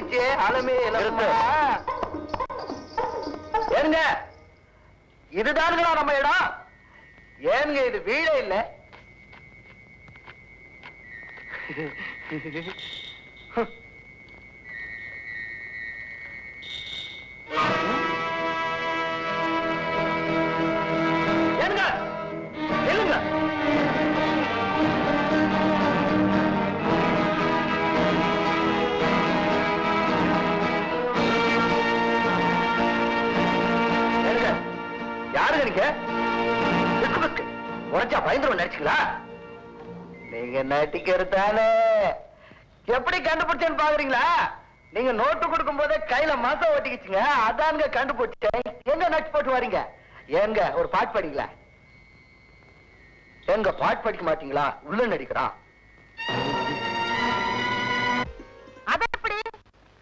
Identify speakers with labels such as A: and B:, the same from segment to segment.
A: போயிடுச்சு அலமே ஏனுங்க இதுதானுங்களா நம்ம இடம் ஏனுங்க இது வீடே இல்ல ஏனுங்க இல்லைங்க யாருங்க நீங்க உரைச்சா பயந்துருவ நினைச்சுங்களா நீங்க நட்டிக்கிறதானே எப்படி கண்டுபிடிச்சேன்னு பாக்குறீங்களா நீங்க நோட்டு கொடுக்கும் போதே கையில மசம் ஓட்டிக்கிச்சுங்க அதானுங்க கண்டுபிடிச்சேன் எங்க நச்சு போட்டு வரீங்க எங்க ஒரு பாட்டு படிங்களா எங்க பாட்டு படிக்க மாட்டீங்களா உள்ள நடிக்கிறான்
B: அது எப்படி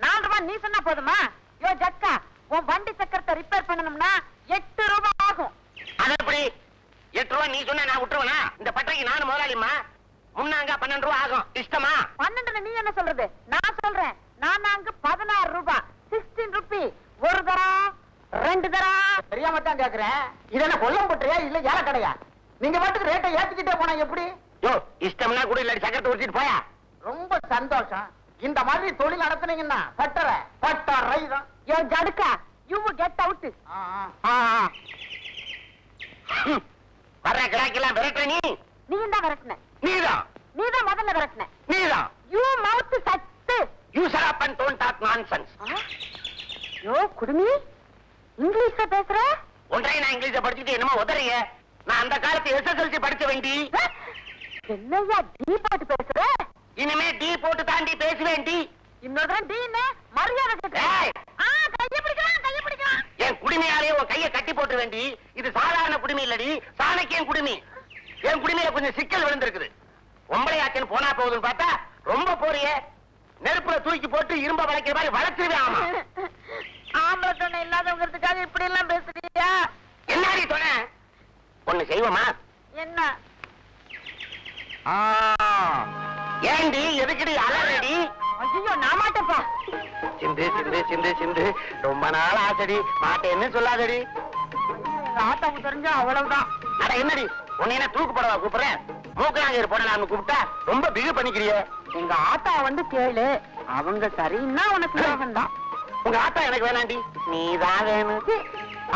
B: 4 ரூபாய் நீ சொன்னா போதுமா யோ ஜக்கா உன் வண்டி சக்கரத்தை ரிப்பேர் பண்ணணும்னா 8 ரூபாய் ஆகும்
C: அது எப்படி 8 ரூபாய் நீ சொன்னா நான் விட்டுருவனா இந்த பட்டறைக்கு நானும் முதலாளிமா முன்னாங்க 12 ரூபாய் ஆகும் இஷ்டமா
B: 12 நீ என்ன சொல்றது நான் சொல்றேன் நானாங்க 16 ரூபாய் 16 ரூபி ஒரு தரம் 2 தரம்
A: தெரியாம தான் கேக்குறேன் இது என்ன கொல்லம் பட்டறையா இல்ல ஏல கடையா நீங்க பாட்டுக்கு ரேட்டை ஏத்திக்கிட்டே போனா எப்படி
C: யோ இஷ்டம்னா கூட இல்லாட்டி சக்கரத்தை உரிச்சிட்டு போயா
A: ரொம்ப சந்தோஷம் இந்த மாதிரி தொழில் நடத்துனீங்கன்னா பட்டறை தான்
B: யோ ஜடுக்கா யூ கெட் அவுட்
C: வர்ற கிராக்கெல்லாம் விரட்டுற
B: நீ தான் விரட்டுன
C: நீதான்
B: முதல்ல விரட்டுன
C: நீதான்
B: you mouth shut
C: you shut up and don't talk nonsense
B: யோ குடுமி இங்கிலீஷ்ல பேசுற
C: ஒன்றை நான் இங்கிலீஷ படிச்சுட்டு என்னமோ உதறிய நான் அந்த காலத்து எஸ்எஸ்எல்சி படிச்ச வேண்டி
B: என்னையா டீ போட்டு பேசுற
C: இனிமே டீ போட்டு தாண்டி பேச வேண்டி
B: இன்னொரு டீன்னு மரியாதை கைய பிடிக்கலாம்
C: என் குடிமையாலே உன் கையை கட்டி போட்டு வேண்டி இது சாதாரண குடிமை இல்லடி சாணக்கியன் குடிமை என் குடிமையில கொஞ்சம் சிக்கல் விழுந்திருக்குது ஒம்பளையாச்சுன்னு போனா போகுதுன்னு பார்த்தா ரொம்ப போறிய நெருப்புல தூக்கி போட்டு இரும்ப வளைக்கிற மாதிரி வளர்த்துருவே ஆமா
B: ஆம்பளை துணை இல்லாதவங்கிறதுக்காக இப்படி எல்லாம் பேசுறியா
C: என்னாடி துணை ஒண்ணு செய்வோமா
B: என்ன
C: ஏண்டி எதுக்குடி அலறடி
B: ஐயோ நான் மாட்டேப்பா
C: சிந்து சிந்து சிந்து சிந்து ரொம்ப நாள் ஆசடி மாட்டேன்னு சொல்லாதடி
B: எங்க ஆத்தாவுக்கு தெரிஞ்சா அவ்வளவுதான்
C: அட என்னடி உன்னை என்ன தூக்கு போடவா கூப்பிடுறேன் மூக்கனாங்க போடலாம்னு கூப்பிட்டா ரொம்ப பிகு பண்ணிக்கிறிய
B: எங்க ஆத்தா வந்து கேளு அவங்க சரின்னா உனக்கு யோகம் தான்
C: உங்க ஆத்தா எனக்கு வேணாண்டி நீதான் வேணும்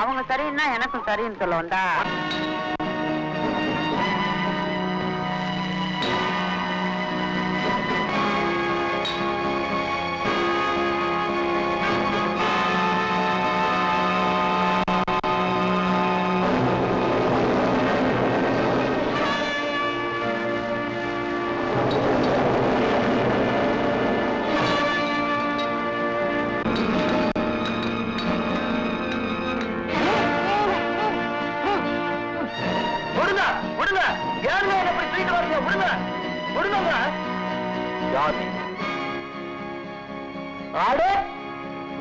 B: அவங்க சரின்னா எனக்கும் சரின்னு சொல்ல வந்தா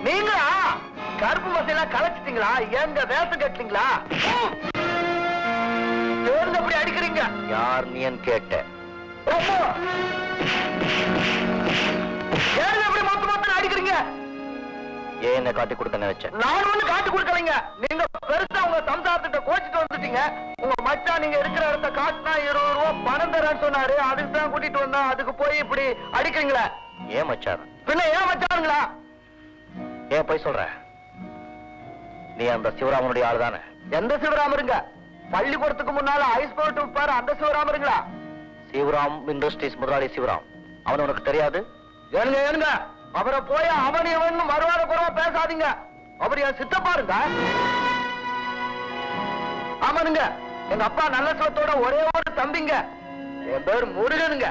A: நீங்களா கருப்பு மசையெல்லாம் கலைச்சிட்டீங்களா எங்க வேஷம் கட்டுறீங்களா அப்படி அடிக்கிறீங்க யார் நீன்னு கேட்ட எப்படி மொத்த அடிக்கிறீங்க ஏன் காட்டி கொடுக்க நினைச்சேன் நான் ஒண்ணு காட்டி கொடுக்கலைங்க நீங்க பெருசா உங்க சம்சாரத்திட்ட கோச்சிட்டு வந்துட்டீங்க உங்க மச்சான் நீங்க இருக்கிற இடத்த காட்டினா 20 ரூபாய் பணம் தரேன்னு சொன்னாரு அதுக்கு தான் கூட்டிட்டு வந்தா அதுக்கு போய் இப்படி அடிக்கிறீங்களா ஏன் மச்சான் பின்ன ஏன் மச்சானுங்களா ஏன் போய் சொல்ற நீ அந்த சிவராமனுடைய ஆள் தானே எந்த சிவராமருங்க பள்ளிக்கூடத்துக்கு முன்னால ஐஸ் போட்டு விப்பாரு அந்த சிவராமருங்களா சிவராம் இண்டஸ்ட்ரீஸ் முதலாளி சிவராம் அவன் உனக்கு தெரியாது ஏனுங்க அவரை போய் அவன் இவன் மறுவாத குறவா பேசாதீங்க அவர் என் சித்தப்பாருங்க ஆமானுங்க எங்க அப்பா நல்ல சிவத்தோட ஒரே ஒரு தம்பிங்க என் பேர் முருகனுங்க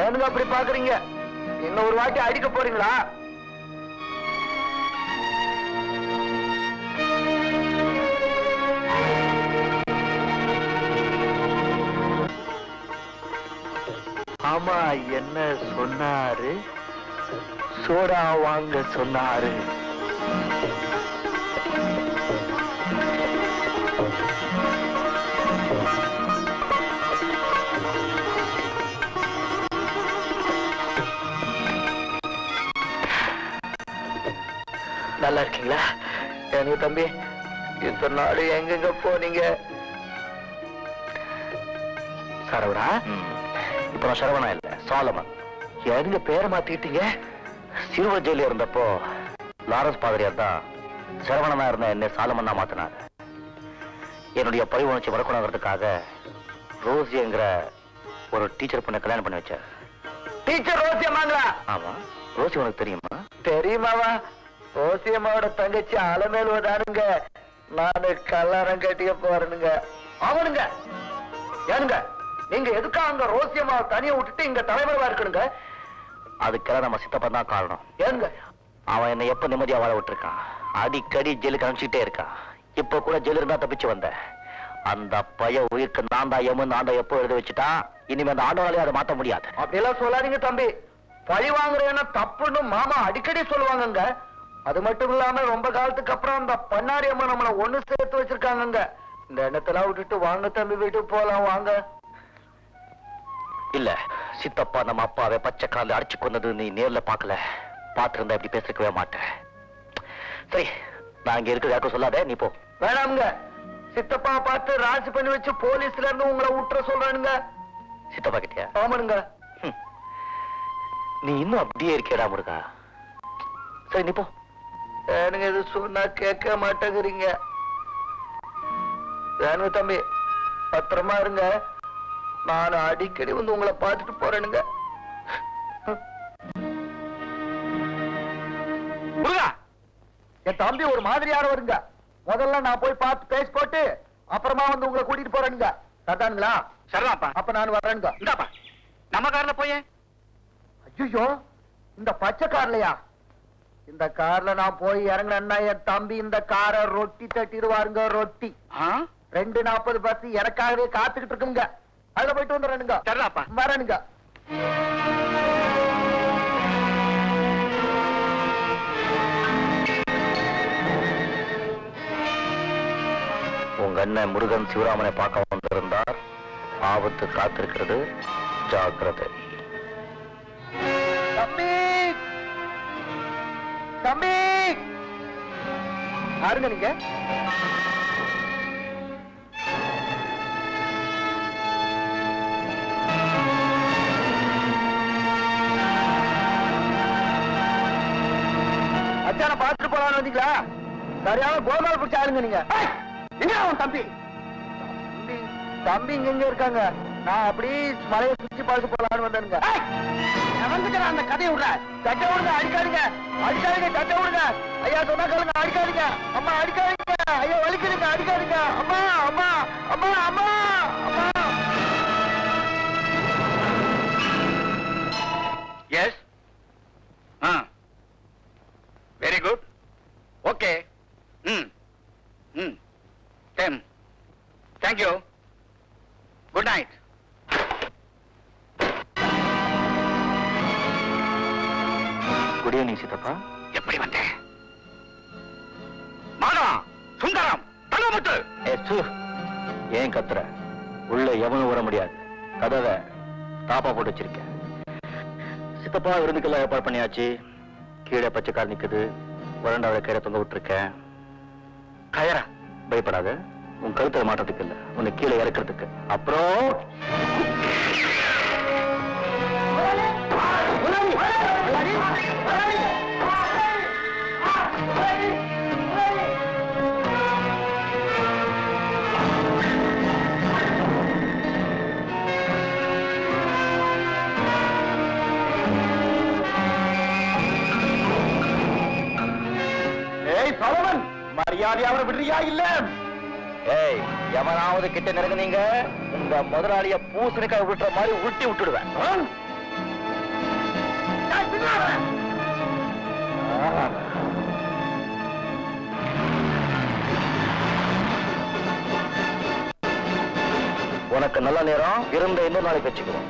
A: ஏனுங்க அப்படி பாக்குறீங்க இன்னும் ஒரு வாட்டி அடிக்க போறீங்களா ஆமா என்ன சொன்னாரு சோடா வாங்க சொன்னாரு கண்டுபிடிச்சிட்டீங்களா? எனக்கு தம்பி, இத்தனை நாடு எங்கெங்க போனீங்க? சரவணா, இப்ப நான் சரவணா இல்ல, சாலமன். எங்க பேரை மாத்திட்டீங்க? சிறுவர் ஜெயில இருந்தப்போ லாரன்ஸ் பாதிரியார் தான் சரவணனா இருந்த என்ன சாலமன்னா மாத்தினார். என்னுடைய பழி உணர்ச்சி வரக்கூடாதுக்காக ரோசிங்கிற ஒரு டீச்சர் பொண்ணை கல்யாணம் பண்ணி வச்சார். டீச்சர் ரோசி அம்மாங்களா? ஆமா. ரோசி உனக்கு தெரியுமா? தெரியுமாவா? ரோசி அம்மாவோட தங்கச்சி அலமேலுவதானுங்க. நானு கல்லாரம் கட்டிக்க போறேனுங்க. அவனுங்க ஏனுங்க, நீங்க எதுக்கா அங்க ரோசி அம்மாவை தனியா விட்டுட்டு இங்க தலைவரா இருக்கணுங்க? அதுக்கெல்லாம் நம்ம சித்தப்பா தான் காரணம். ஏனுங்க, அவன் என்ன எப்ப நிம்மதியா வாழ விட்டுருக்கான். அடிக்கடி ஜெயிலுக்கு அனுப்பிச்சுட்டே இருக்கான். இப்ப கூட ஜெயில இருந்தா தப்பிச்சு வந்தேன். அந்த பைய உயிருக்கு நான் தான் எம்மு ஆண்டை எப்போ எழுதி வச்சுட்டா இனிமே அந்த ஆண்டவனாலே அதை மாத்த முடியாது. அப்படியெல்லாம் சொல்லாதீங்க தம்பி. பழி வாங்குறேன்னா தப்புன்னு மாமா அடிக்கடி சொல்லுவாங்கங்க. அது மட்டும் இல்லாம ரொம்ப காலத்துக்கு அப்புறம் அந்த பண்ணாரி அம்மா நம்மள ஒண்ணு சேர்த்து வச்சிருக்காங்க. இந்த எண்ணத்தெல்லாம் விட்டுட்டு வாங்க தம்பி, வீட்டுக்கு போலாம் வாங்க. இல்ல சித்தப்பா நம்ம அப்பாவை பச்சை கால அடிச்சு கொண்டது நீ நேர்ல பாக்கல. பாத்துருந்தா இப்படி பேசிக்கவே மாட்டேன். சரி, நான் இங்க இருக்கிற யாருக்கும் சொல்லாதே, நீ போ. வேணாமுங்க, சித்தப்பா பார்த்து ராஜ் பண்ணி வச்சு போலீஸ்ல இருந்து உங்களை விட்டுற சொல்றானுங்க. சித்தப்பா கிட்டியா? ஆமானுங்க. நீ இன்னும் அப்படியே இருக்கேடா முருகா. சரி நீ போ. எனக்கு இது சொன்னா கேட்க மாட்டேங்கிறீங்க. வேணுங்க தம்பி, பத்திரமா இருங்க. நான் அடிக்கடி வந்து உங்களை பார்த்துட்டு போறேனுங்க. முருகா, என் தம்பி ஒரு மாதிரியான வருங்க. முதல்ல நான் போய் பார்த்து பேசி போட்டு அப்புறமா வந்து உங்களை கூட்டிட்டு போறேனுங்க. கரெக்டானுங்களா?
C: சரிதாப்பா.
A: அப்ப நான் வரேனுங்க.
C: இந்தாப்பா, நம்ம கார்ல போயே.
A: ஐயோ, இந்த பச்சை கார்லயா? இந்த கார்ல நான் போய் இறங்கினா என் தம்பி இந்த காரை ரொட்டி தட்டிடுவாருங்க. ரொட்டி 2:40 பஸ் எனக்காகவே காத்துக்கிட்டு இருக்குங்க. அதுல போயிட்டு வந்துடுறேனுங்க.
C: சரிதாப்பா,
A: வரேனுங்க. உங்க அண்ணன் முருகன் சிவராமனை பார்க்க வந்திருந்தார். ஆபத்து காத்திருக்கிறது, ஜாக்கிரதை. தம்பி, தம்பி, யாருங்க நீங்க? அச்சான பாத்துட்டு போலான்னு வந்தீங்களா? சரியான கோபால் பிடிச்ச ஆளுங்க நீங்க. எங்க அவன் தம்பி? தம்பி இங்க இருக்காங்க. நான் அப்படி மலையை சுற்றி பார்த்து போலான்னு வந்தேனுங்க. அந்த கதையை விடுற. சட்டை விடுங்க, அடிக்காதீங்க, அடிக்காதீங்க, சட்டை விடுங்க. ஐயா சொன்னா கேளுங்க, அடிக்காதீங்க. அம்மா அடிக்காதீங்க, ஐயா வலிக்கிறீங்க, அடிக்காதீங்க. அம்மா அம்மா அம்மா அம்மா அம்மா.
C: Yes. Very good. Okay. Thank you. Good night.
A: Good evening சித்தப்பா.
C: எப்படி வந்தேன்? மாதவா, சுந்தரம், தங்கமுத்து.
A: ஏன் கத்துற? உள்ள எவனும் வர முடியாது. கதவை தாப்பா போட்டு வச்சிருக்கேன். சித்தப்பா விருந்துக்கெல்லாம் ஏற்பாடு பண்ணியாச்சு. கீழே பச்சைக்கால் நிக்குது. வறண்டாவில கீழே தொங்க விட்டுருக்கேன். கயரா, பயப்படாத. உன் கழுத்துல மாட்டதுக்கு இல்ல, உன்னை கீழே இறக்கிறதுக்கு. அப்புறம் மரியாதை அவரை விடுறியா இல்ல? ஏய், எவனாவது கிட்ட நெருங்குனீங்க, உங்க முதலாளிய பூசணிக்காய் விட்டுற மாதிரி உருட்டி விட்டுடுவேன். உனக்கு நல்ல நேரம் இருந்த இன்னொரு நாளைக்கு வச்சுக்குவோம்.